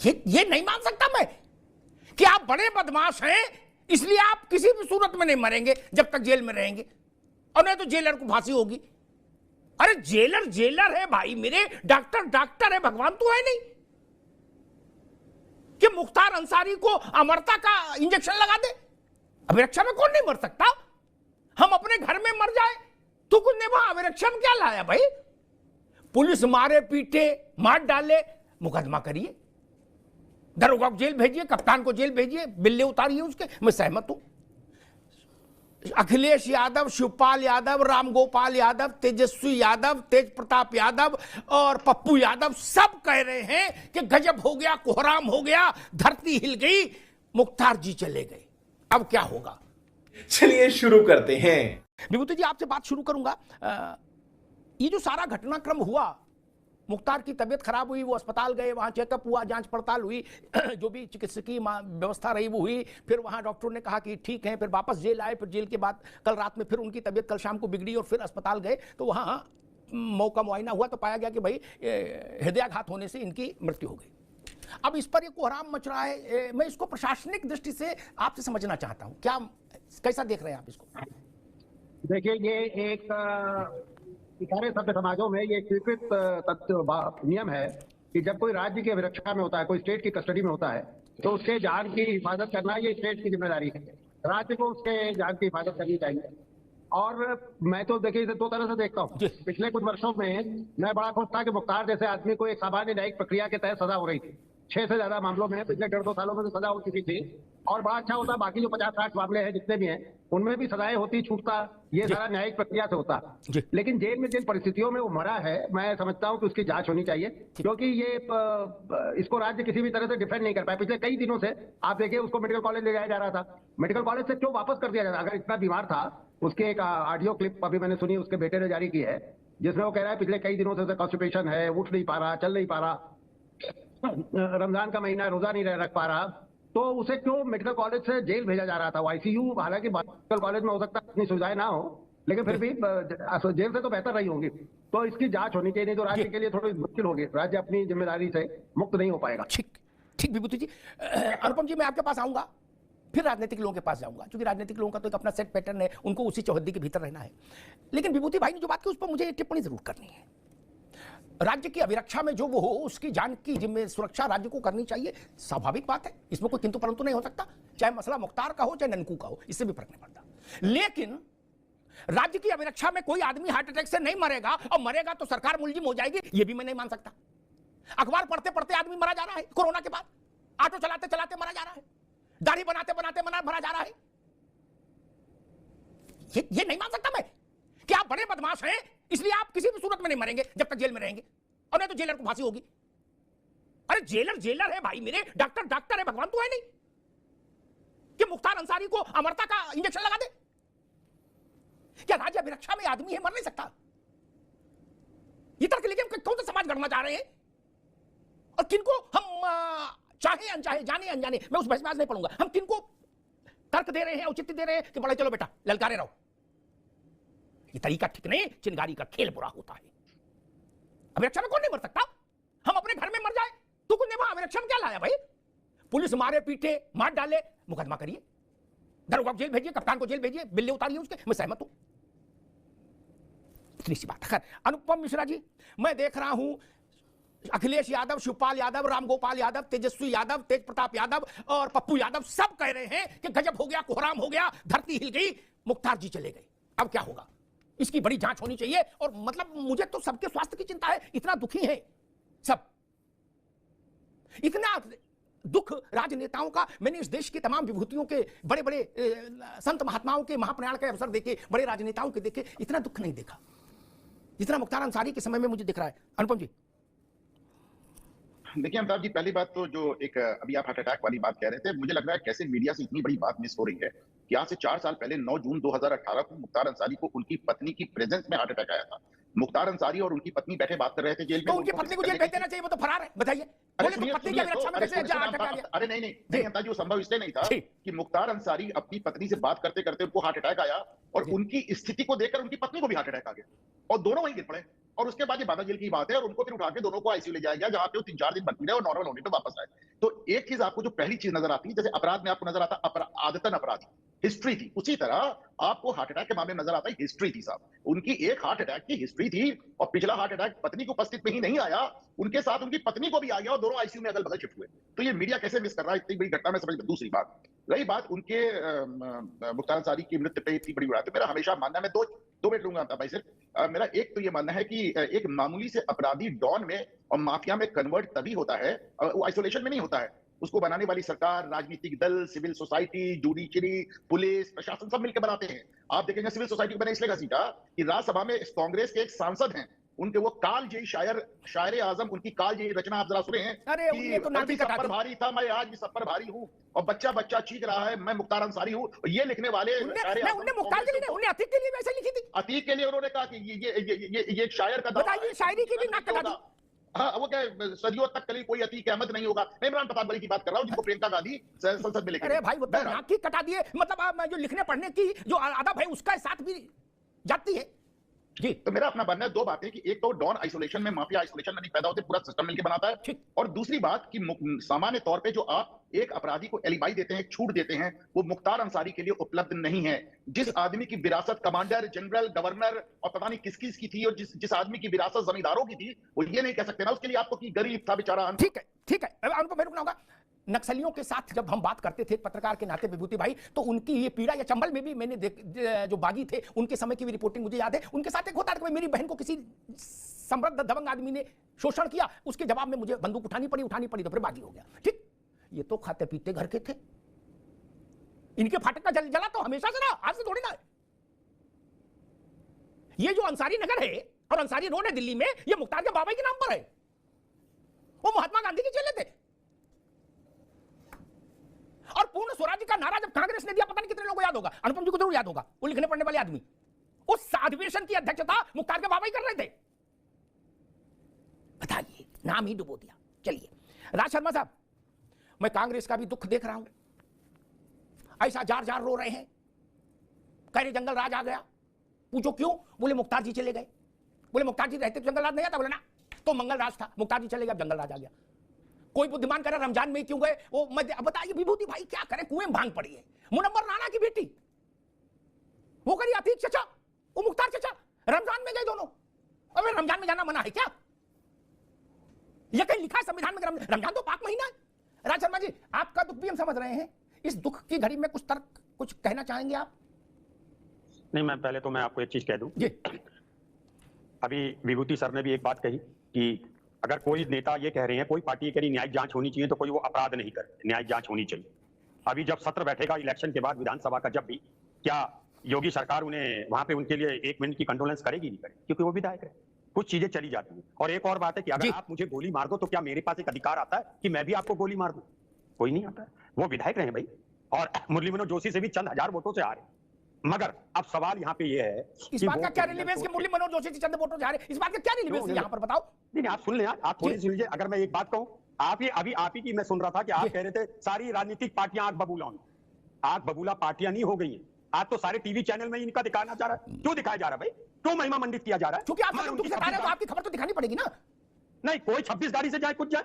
ये नहीं मान सकता मैं कि आप बड़े बदमाश हैं, इसलिए आप किसी भी सूरत में नहीं मरेंगे जब तक जेल में रहेंगे, और नहीं तो जेलर को फांसी होगी। अरे जेलर जेलर है भाई मेरे, डॉक्टर डॉक्टर है, भगवान तो है नहीं कि मुख्तार अंसारी को अमरता का इंजेक्शन लगा दे। अभिरक्षा में कौन नहीं मर सकता? हम अपने घर में मर जाए तो कुछ नहीं, वहां अभिरक्षा में क्या लाया भाई? पुलिस मारे पीटे मार डाले, मुकदमा करिए, दरोगा को जेल भेजिए, कप्तान को जेल भेजिए, बिल्ले उतारिए उसके, मैं सहमत हूं। अखिलेश यादव, शिवपाल यादव, रामगोपाल यादव, तेजस्वी यादव, तेज प्रताप यादव और पप्पू यादव सब कह रहे हैं कि गजब हो गया, कोहराम हो गया, धरती हिल गई, मुख्तार जी चले गए, अब क्या होगा? चलिए शुरू करते हैं। विभूति जी, आपसे बात शुरू करूंगा। ये जो सारा घटनाक्रम हुआ, मुख्तार की तबीयत खराब हुई, वो अस्पताल गए, वहां चेकअप हुआ, जांच पड़ताल हुई, जो भी चिकित्सकीय व्यवस्था रही वो हुई, फिर वहां डॉक्टरों ने कहा कि ठीक है, फिर वापस जेल आए, फिर जेल के बाद कल रात में फिर उनकी तबीयत कल शाम को बिगड़ी और फिर अस्पताल गए, तो वहां मौका मुआयना हुआ तो पाया गया कि भाई हृदयाघात होने से इनकी मृत्यु हो गई। अब इस पर ये कोहराम मच रहा है, मैं इसको प्रशासनिक दृष्टि से आपसे समझना चाहता हूं, क्या कैसा देख रहे हैं आप इसको? देखिए, ये एक सारे सभ्य समाजों में ये स्वीकृत तथ्य नियम है कि जब कोई राज्य की अभिरक्षा में होता है, कोई स्टेट की कस्टडी में होता है, तो उसके जान की हिफाजत करना ये स्टेट की जिम्मेदारी है। राज्य को उसके जान की हिफाजत करनी चाहिए। और मैं तो देखिए इसे दो तरह से देखता हूँ। पिछले कुछ वर्षों में मैं बड़ा खुश था कि मुख्तार जैसे आदमी को एक सामान्य न्यायिक प्रक्रिया के तहत सजा हो रही थी। 6 से ज्यादा मामलों में पिछले 1.5-2 सालों में तो सजा हो चुकी थी, और बड़ा अच्छा होता बाकी जो 50-60 मामले हैं जितने भी हैं उनमें भी सजाएं होती, छूटता, ये सारा न्यायिक प्रक्रिया से होता। लेकिन जेल में जिन परिस्थितियों में वो मरा है, मैं समझता हूं कि उसकी जांच होनी चाहिए, क्योंकि ये इसको राज्य किसी भी तरह से डिफेंड नहीं कर पाया। पिछले कई दिनों से आप देखिए, उसको मेडिकल कॉलेज ले जाया जा रहा था, मेडिकल कॉलेज से क्यों वापस कर दिया जाता? अगर इतना बीमार था, उसके एक ऑडियो क्लिप अभी मैंने सुनी, उसके बेटे ने जारी की है, जिसमें वो कह रहा है पिछले कई दिनों से कॉन्स्टिपेशन है, उठ नहीं पा रहा, चल नहीं पा रहा, रमजान का महीना रोजा नहीं रख पा रहा, तो उसे क्यों मेडिकल कॉलेज से जेल भेजा जा रहा था? वो आईसीयू, हालांकि मेडिकल कॉलेज में हो सकता है इतनी सुविधाएं ना हो, लेकिन फिर भी जेल से तो बेहतर रही होंगी। तो इसकी जांच होनी चाहिए, नहीं तो राज्य के लिए थोड़ी मुश्किल होगी, राज्य अपनी जिम्मेदारी से मुक्त नहीं हो पाएगा। ठीक विभूति जी। अनुपम जी, मैं आपके पास आऊंगा, फिर राजनीतिक लोगों के पास जाऊंगा, क्योंकि राजनीतिक लोगों का तो एक अपना सेट पैटर्न है, उनको उसी चौहद्दी के भीतर रहना है। लेकिन विभूति भाई ने जो बात की उस पर मुझे एक टिप्पणी जरूर करनी है। राज्य की अभिरक्षा में जो वो हो, उसकी जान की जिम्मे सुरक्षा राज्य को करनी चाहिए, स्वाभाविक बात है, इसमें कोई किंतु परंतु नहीं हो सकता, चाहे मसला मुख्तार का हो चाहे ननकू का हो, इससे भी फर्क नहीं पड़ता। लेकिन राज्य की अभिरक्षा में कोई आदमी हार्ट अटैक से नहीं मरेगा, और मरेगा तो सरकार मुलजिम हो जाएगी, ये भी मैं नहीं मान सकता। अखबार पढ़ते पढ़ते आदमी मरा जा रहा है कोरोना के बाद, ऑटो चलाते चलाते मरा जा रहा है, दाढ़ी बनाते बनाते मरा जा रहा है। ये नहीं मान सकता मैं कि आप बड़े बदमाश हैं, इसलिए आप किसी भी सूरत में नहीं मरेंगे जब तक जेल में रहेंगे, और नहीं तो जेलर को फांसी होगी। अरे जेलर जेलर है भाई मेरे, डॉक्टर डॉक्टर है, भगवान तो है नहीं कि मुख्तार अंसारी को अमरता का इंजेक्शन लगा दे। क्या राज्य अभिरक्षा में आदमी है, मर नहीं सकता? ये तर्क लेके कौन सा समाज गढ़ना चाह रहे हैं? और किनको हम चाहे अनचाहे, जाने अनजाने, मैं उस बहस में आज नहीं पढ़ूंगा, हम किनको तर्क दे रहे हैं, औचित्य दे रहे हैं कि बड़े चलो बेटा ललकारे रहो? ये तरीका ठीक नहीं, चिंगारी का खेल बुरा होता है। अभिरक्षा में कौन नहीं मर सकता? हम अपने घर में मर जाए तो कुछ नहीं, वहां अभिरक्षा में क्या लाया भाई? पुलिस मारे पीटे मार डाले, मुकदमा करिए, दरोगा को जेल भेजिए, कप्तान को जेल भेजिए, बिल्ले उतारिए उसके, मैं सहमत हूं, इतनी सी बात। खैर, अनुपम मिश्रा जी, मैं देख रहा हूं अखिलेश यादव, शिवपाल यादव, रामगोपाल यादव, तेजस्वी यादव, तेज प्रताप यादव और पप्पू यादव सब कह रहे हैं कि गजब हो गया, कोहराम हो गया, धरती हिल गई, मुख्तार जी चले गए, अब क्या होगा? इसकी बड़ी जांच होनी चाहिए। और मतलब मुझे तो सबके स्वास्थ्य की चिंता है, इतना दुखी है सब, इतना दुख राजनेताओं का मैंने इस देश के तमाम विभूतियों के, बड़े बड़े संत महात्माओं के महाप्रयाण के अवसर देखे, बड़े राजनेताओं के देखे, इतना दुख नहीं देखा जितना मुख्तार अंसारी के समय में मुझे दिख रहा है। अनुपम जी। देखिए अमिताभ जी, पहली बात तो जो एक अभी आप हार्ट अटैक वाली बात कह रहे थे, मुझे लग रहा है कैसे मीडिया से इतनी बड़ी बात मिस हो रही है कि आज से 4 साल पहले 9 जून 2018 को मुख्तार अंसारी को उनकी पत्नी की प्रेजेंस में हार्ट अटैक आया था। मुख्तार अंसारी और उनकी पत्नी बैठे बात कर रहे थे जेल में, तो उनकी पत्नी को जेल भेज देना चाहिए, वो तो फरार है, बताइए। अरे नहीं अमिताभ जी, वो संभव इसलिए नहीं था कि मुख्तार अंसारी अपनी पत्नी से बात करते करते उनको हार्ट अटैक आया, और उनकी स्थिति को देखकर उनकी पत्नी को भी हार्ट अटैक आ गया, और दोनों वहीं गिर पड़े। और उसके बाद ये बांदा जेल की बात है, और उनको फिर उठा के दोनों को आईसीयू ले जाया गया, जहां पे वो 3-4 दिन भर्ती रहे और नॉर्मल होने पे वापस आए। तो एक चीज आपको जो पहली चीज नजर आती है, जैसे अपराध में आपको नजर आता आदतन अपराधी हिस्ट्री थी, उसी तरह आपको हार्ट अटैक के मामले में नजर आता है हिस्ट्री थी साहब। उनकी एक हार्ट अटैक की हिस्ट्री थी और पिछला हार्ट अटैक पत्नी की उपस्थिति में ही नहीं आया, उनके साथ उनकी पत्नी को भी आ गया और दोनों आईसीयू में अगल बगल शिफ्ट हुए। तो ये मीडिया कैसे मिस कर रहा है इतनी बड़ी घटना में समझ। दूसरी बात रही बात उनके मुख्तार अंसारी की मृत्यु पे इतनी बड़ी बात है, मेरा हमेशा मानना है, मैं दो मिनट लूंगा भाई सिर्फ। मेरा एक तो ये मानना है कि एक मामूली से अपराधी डॉन में और माफिया में कन्वर्ट तभी होता है, वो आइसोलेशन में नहीं होता है। उसको बनाने वाली सरकार, राजनीतिक दल, सिविल सोसाइटी, जुडिशरी, पुलिस, प्रशासन सब मिलकर बनाते हैं। आप देखेंगे सिविल सोसाइटी को मैंने इसलिए घसीटा कि राज्यसभा में कांग्रेस के एक सांसद हैं, उनके वो कालजयी शायर आजम, उनकी कालजयी रचना आप जरा सुने हैं। अरे उन्हें तो नाती सब पर भारी था, मैं आज भी सब पर भारी हूँ, और बच्चा बच्चा चीख रहा है, मैं मुख्तार अंसारी हूँ। ये लिखने वाले उन्हें मुख्तार के लिए नहीं, उन्हें अतीक के लिए वैसे लिखी थी। अतीक के लिए उन्होंने कहा कि ये एक शायर का बताइए, शायरी की भी नाक कटा दी। हाँ, वो क्या सदियों तक कभी कोई अतीक अहमद नहीं होगा। मैं इमरान प्रताप बली की बात कर रहा हूँ, जिनको प्रियंका गांधी संसद में लेकर। अरे भाई वो तो नाक की कटा दिए, मतलब जो लिखने पढ़ने की जो आदत है उसका साथ भी जाती है जी। तो मेरा अपना मानना है दो बातें, कि एक तो डॉन आइसोलेशन में, माफिया आइसोलेशन में नहीं पैदा होते, पूरा सिस्टम मिलकर बनाता है। और दूसरी बात कि सामान्य तौर पे जो आप एक अपराधी को एलिबाई देते हैं, छूट देते हैं, वो मुख्तार अंसारी के लिए उपलब्ध नहीं है। जिस आदमी की विरासत कमांडर, जनरल, गवर्नर और पता नहीं किस किस की थी, और जिस आदमी की विरासत जमींदारों की थी, वो ये नहीं कह सकते ना उसके लिए आपको कि गरीब था बेचारा। ठीक है, उनको मैं रुकना होगा। नक्सलियों के साथ जब हम बात करते थे पत्रकार के नाते विभूति भाई, तो उनकी ये पीड़ा, या चंबल में भी मैंने जो बागी थे उनके समय की भी रिपोर्टिंग मुझे याद है। उनके साथ एक होता है कि मेरी बहन को किसी समृद्ध दबंग आदमी ने शोषण किया, उसके जवाब में मुझे बंदूक उठानी पड़ी तो फिर बागी हो गया। ठीक, ये तो खाते पीते घर के थे, इनके फाटक का जला तो हमेशा से ना, आज से थोड़ी ना। ये जो अंसारी नगर है और अंसारी रोड है दिल्ली में, ये मुख्तार के बाबा के नाम पर है। वो महात्मा गांधी के चेले थे। और पूर्ण स्वराज्य का नारा जब कांग्रेस ने दिया, पता नहीं कितने लोगों को याद होगा, अनुपम जी को जरूर याद होगा, वो लिखने पढ़ने वाले आदमी। उस अधिवेशन की अध्यक्षता मुख्तार के बाबा ही कर रहे थे। बताइए, नाम ही डुबो दिया। चलिए राज शर्मा साहब, मैं कांग्रेस का भी दुख देख रहा हूं। ऐसा जार जार रो रहे हैं, कह रहे जंगल राज आ गया। पूछो क्यों? बोले मुख्तार जी चले गए। बोले मुख्तार जी रहते तो जंगल राज नहीं आता। बोले ना, तो मंगल राज था, मुख्तार जी चले गए, अब जंगल राज आ गया। कोई बुद्धिमान करे रमजान में क्यों गए? वो बताइए विभूति भाई क्या करें, कुएं में भांग पड़ी है। मुनव्वर राणा की बेटी वो करी अतीक चचा, वो मुख्तार चचा, रमजान में गए दोनों। अब रमजान में जाना मना है क्या? ये कहीं लिखा है संविधान में? रमजान तो पाक महीना है। राज शर्मा जी, आपका दुख भी हम समझ रहे हैं। इस दुख की घड़ी में कुछ तर्क, कुछ कहना चाहेंगे आप? नहीं, मैं पहले तो मैं आपको एक चीज कह दूं जी। अभी विभूति सर ने भी एक बात कही कि अगर कोई नेता ये कह रहे हैं, कोई पार्टी ये कह रही न्यायिक जांच होनी चाहिए, तो कोई वो अपराध नहीं करे, न्यायिक जांच होनी चाहिए। अभी जब सत्र बैठेगा इलेक्शन के बाद विधानसभा का, जब भी, क्या योगी सरकार उन्हें वहां पे उनके लिए 1 मिनट की कंडोलेंस करेगी? नहीं करेगी, क्योंकि वो विधायक है। कुछ चीजें चली जाती हैं। और एक और बात है कि अगर आप मुझे गोली मार दो तो क्या मेरे पास एक अधिकार आता है कि मैं भी आपको गोली मार दूं? कोई नहीं आता है। वो विधायक रहे भाई, और मुरली मनोहर जोशी से भी चंद हजार वोटों से आ रहे। मगर अब सवाल यहाँ पे ये है, इस बात का क्या रिलेवेंस कि मुरली मनोहर जोशी चंद वोटों से आ रहे? इस बात का क्या रिलेवेंस है यहाँ पर, बताओ। नहीं, आप सुन लें, आप थोड़ी सुन लीजिए। अगर मैं एक बात कहूं, आप ही की मैं सुन रहा था कि आप कह रहे थे सारी राजनीतिक पार्टियां आग बबूला होंगी। आग बबूला पार्टियां नहीं हो गई हैं। आज तो सारे टीवी चैनल में इनका दिखाना जा रहा है। क्यों दिखाया जा रहा है भाई? क्यों महिमा मंडित किया जा रहा है? क्योंकि आप दुख जता रहे हो, तो आपकी खबर तो दिखानी पड़ेगी ना। नहीं, कोई 26 गाड़ी से जाए कुछ जाए।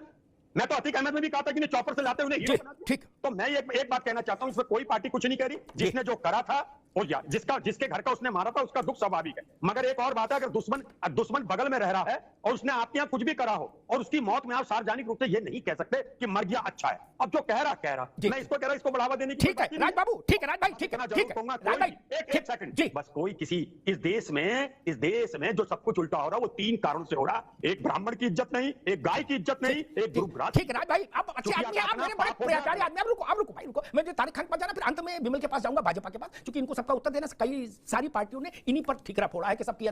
मैं तो अतीक अहमद में भी कहा था कि चॉपर से लाते उन्हें हीरो बना दिया। ठीक। तो मैं एक बात कहना चाहता हूं, इसमें कोई पार्टी कुछ नहीं कह रही। जिसने जो करा था, और जिसके घर का उसने मारा था, उसका दुख स्वाभाविक है। मगर एक और बात है, अगर दुश्मन बगल में रह रहा है और उसने आपके यहाँ कुछ भी करा हो और उसकी मौत में आप सार्वजनिक रूप से ये नहीं कह सकते कि मर गया, अच्छा है। अब जो कह रहा मैं इसको कह रहा, इसको बढ़ावा देने की। ठीक है राज बाबू, ठीक है राज भाई, ठीक है राज भाई, एक सेकंड बस। कोई किसी इस देश में जो सब कुछ उल्टा हो रहा है, वो 3 कारणों से हो रहा है। एक ब्राह्मण की इज्जत नहीं, एक गाय की इज्जत नहीं, एक गुरुग्रास। ठीक है राज भाई, आप अच्छे आदमी, आप मेरे बड़े प्रियकारी आदमी। आप रुको भाई, रुको। मैं जो तारिक खान के पास जाना, फिर अंत में विमल के पास जाऊंगा, भाजपा के पास, क्योंकि इनको सबका उत्तर देना। कई सारी पार्टियों ने इन्हीं पर ठिकरा फोड़ा है कि सब किया।